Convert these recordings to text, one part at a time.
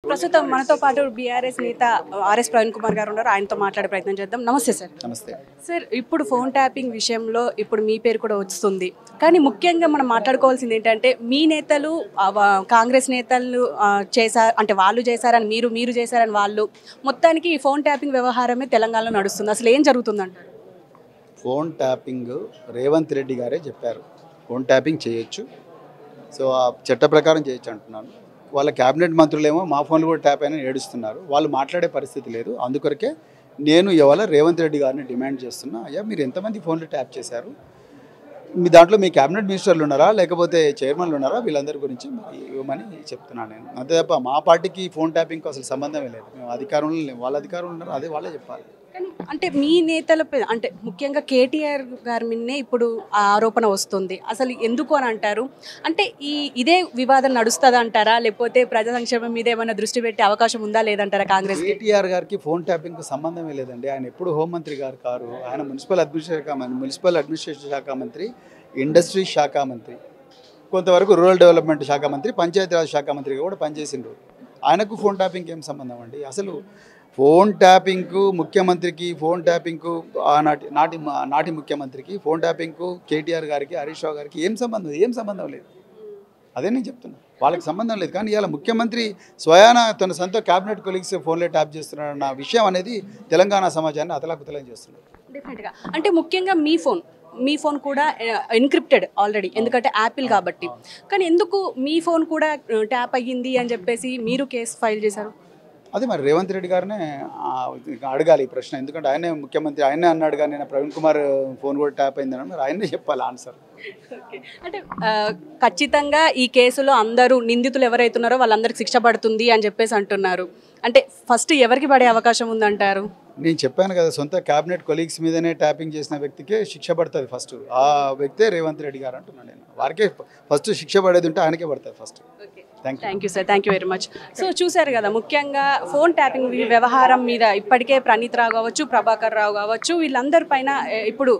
ప్రస్తుతం మనతో పాటు బీఆర్ఎస్ నేత ఆర్ఎస్ ప్రవీణ్ కుమార్ గారు ఉన్నారు. ఆయనతో మాట్లాడే ప్రయత్నం చేద్దాం. నమస్తే సార్. నమస్తే సార్, ఇప్పుడు ఫోన్ ట్యాపింగ్ విషయంలో ఇప్పుడు మీ పేరు కూడా వస్తుంది. కానీ ముఖ్యంగా మనం మాట్లాడుకోవాల్సింది ఏంటంటే మీ నేతలు కాంగ్రెస్ నేతలు చేశారు అంటే వాళ్ళు చేశారని మీరు చేశారని వాళ్ళు, మొత్తానికి ఈ ఫోన్ ట్యాపింగ్ వ్యవహారమే తెలంగాణలో నడుస్తుంది. అసలు ఏం జరుగుతుందంటారు? ఫోన్ ట్యాపింగ్ రేవంత్ రెడ్డి గారే చెప్పారు ఫోన్ ట్యాపింగ్ చేయొచ్చు. సో ఆ చట్ట ప్రకారం చేయొచ్చు అంటున్నాను. వాళ్ళ క్యాబినెట్ మంత్రులేమో మా ఫోన్లు కూడా ట్యాప్ అయినా ఏడుస్తున్నారు. వాళ్ళు మాట్లాడే పరిస్థితి లేదు. అందుకొరకే నేను ఇవాళ రేవంత్ రెడ్డి గారిని డిమాండ్ చేస్తున్నా, అయ్యా మీరు ఎంతమంది ఫోన్లు ట్యాప్ చేశారు, మీ దాంట్లో మీ క్యాబినెట్ మినిస్టర్లు ఉన్నారా లేకపోతే చైర్మన్లు ఉన్నారా, వీళ్ళందరి గురించి ఇవ్వమని చెప్తున్నాను నేను. అంతే తప్ప మా పార్టీకి ఫోన్ ట్యాపింగ్కి అసలు సంబంధమే లేదు. మేము అధికారంలో లేము, వాళ్ళ అధికారంలో ఉన్నారు, అదే వాళ్ళే చెప్పాలి. అంటే మీ నేతలపై అంటే ముఖ్యంగా కేటీఆర్ గారి మీదనే ఇప్పుడు ఆ ఆరోపణ వస్తుంది. అసలు ఎందుకు అని అంటారు? అంటే ఇదే వివాదం నడుస్తుంది అంటారా, లేకపోతే ప్రజా సంక్షేమం మీద ఏమైనా దృష్టి పెట్టే అవకాశం ఉందా లేదంటారా కాంగ్రెస్? కేటీఆర్ గారికి ఫోన్ ట్యాపింగ్కి సంబంధమే లేదండి. ఆయన ఎప్పుడు హోంమంత్రి గారు కారు, ఆయన మున్సిపల్ అడ్మినిస్ట్రేషన్ శాఖ మంత్రి, ఇండస్ట్రీ శాఖ మంత్రి, కొంతవరకు రూరల్ డెవలప్మెంట్ శాఖ మంత్రి, పంచాయతీరాజ్ శాఖ మంత్రిగా కూడా పనిచేసిండ్రు. ఆయనకు ఫోన్ ట్యాపింగ్కి ఏం సంబంధం అండి? అసలు ఫోన్ ట్యాపింగ్కు ముఖ్యమంత్రికి, ఫోన్ ట్యాపింగ్కు నాటి ముఖ్యమంత్రికి, ఫోన్ ట్యాపింగ్కు కేటీఆర్ గారికి, హరీష్ రావు గారికి ఏం సంబంధం లేదు. అదే నేను చెప్తున్నాను, వాళ్ళకి సంబంధం లేదు. కానీ ఇవాళ ముఖ్యమంత్రి స్వయాన తన సొంత క్యాబినెట్ కొలీగ్స్ ఫోన్లే ట్యాప్ చేస్తున్నాడన్న విషయం అనేది తెలంగాణ సమాజాన్ని అతలాకుతలం చేస్తున్నారు. డెఫినెట్గా. అంటే ముఖ్యంగా మీ ఫోన్ కూడా ఎన్క్రిప్టెడ్ ఆల్రెడీ, ఎందుకంటే యాపిల్ కాబట్టి. కానీ ఎందుకు మీ ఫోన్ కూడా ట్యాప్ అయ్యింది అని చెప్పేసి మీరు కేసు ఫైల్ చేశారు? అదే మరి రేవంత్ రెడ్డి గారినే అడగాలి ఈ ప్రశ్న. ఎందుకంటే ఆయనే ముఖ్యమంత్రి, ఆయనే అన్నాడు. కానీ నేను ప్రవీణ్ కుమార్ ఫోన్ కూడా ట్యాప్ అయిందని మరి ఆయనే చెప్పాలి ఆన్సర్. అంటే ఖచ్చితంగా ఈ కేసులో అందరూ నిందితులు ఎవరైతున్నారో వాళ్ళందరికీ శిక్ష పడుతుంది అని చెప్పేసి అంటున్నారు. అంటే ఫస్ట్ ఎవరికి పడే అవకాశం ఉందంటారు? నేను చెప్పాను కదా, సొంత క్యాబినెట్ కొలీగ్స్ మీదనే ట్యాపింగ్ చేసిన వ్యక్తికే శిక్ష పడుతుంది ఫస్ట్. ఆ వ్యక్తే రేవంత్ రెడ్డి గారు అంటున్నాను నేను. వారికే ఫస్ట్ శిక్ష పడేది ఉంటే ఆయనకే పడుతుంది first. Thank you sir, thank you very much. So చూశారు కదా, ముఖ్యంగా ఫోన్ ట్యాపింగ్ వ్యవహారం మీద ఇప్పటికే ప్రణీత్ రావు కావచ్చు, ప్రభాకర్ రావు కావచ్చు, వీళ్ళందరి పైన ఇప్పుడు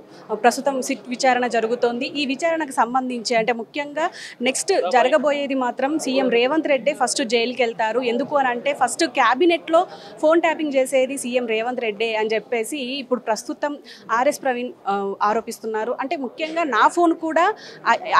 ప్రస్తుతం సిట్ విచారణ జరుగుతోంది. ఈ విచారణకు సంబంధించి అంటే ముఖ్యంగా నెక్స్ట్ జరగబోయేది మాత్రం సీఎం రేవంత్ రెడ్డి ఫస్ట్ జైలుకి వెళ్తారు. ఎందుకు అని అంటే ఫస్ట్ క్యాబినెట్లో ఫోన్ ట్యాపింగ్ చేసేది సీఎం రేవంత్ రెడ్డి అని చెప్పేసి ఇప్పుడు ప్రస్తుతం ఆర్ఎస్ ప్రవీణ్ ఆరోపిస్తున్నారు. అంటే ముఖ్యంగా నా ఫోన్ కూడా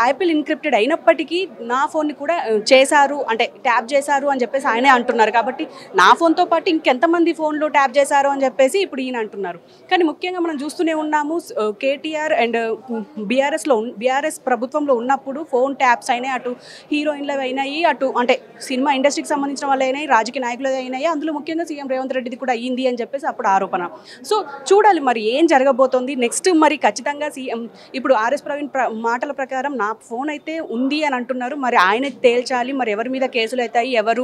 యాపిల్ ఎన్క్రిప్టెడ్ అయినప్పటికీ నా ఫోన్ని కూడా చేశారు అంటే ట్యాప్ చేశారు అని చెప్పేసి ఆయనే అంటున్నారు. కాబట్టి నా ఫోన్తో పాటు ఇంకెంతమంది ఫోన్లు ట్యాప్ చేశారు అని చెప్పేసి ఇప్పుడు ఈయన అంటున్నారు. కానీ ముఖ్యంగా మనం చూస్తూనే ఉన్నాము, కేటీఆర్ అండ్ బీఆర్ఎస్ ప్రభుత్వంలో ఉన్నప్పుడు ఫోన్ ట్యాప్స్ అయినాయి, అటు హీరోయిన్లు అయినాయి, అటు అంటే సినిమా ఇండస్ట్రీకి సంబంధించిన వాళ్ళు అయినాయి, రాజకీయ నాయకులు అయినాయి, అందులో ముఖ్యంగా సీఎం రేవంత్ రెడ్డిది కూడా అయ్యింది అని చెప్పేసి అప్పుడు ఆరోపణ. సో చూడాలి మరి ఏం జరగబోతోంది నెక్స్ట్. మరి ఖచ్చితంగా సీఎం ఇప్పుడు ఆర్ఎస్ ప్రవీణ్ మాటల ప్రకారం నా ఫోన్ అయితే ఉంది అని అంటున్నారు. మరి ఆయన తేల్చాలి, మరి ఎవరి మీద కేసులు అవుతాయి, ఎవరు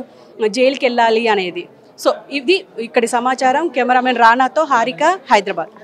జైలుకి వెళ్ళాలి అనేది. సో ఇది ఇక్కడి సమాచారం. కెమెరామెన్ రానాతో హారిక, హైదరాబాద్.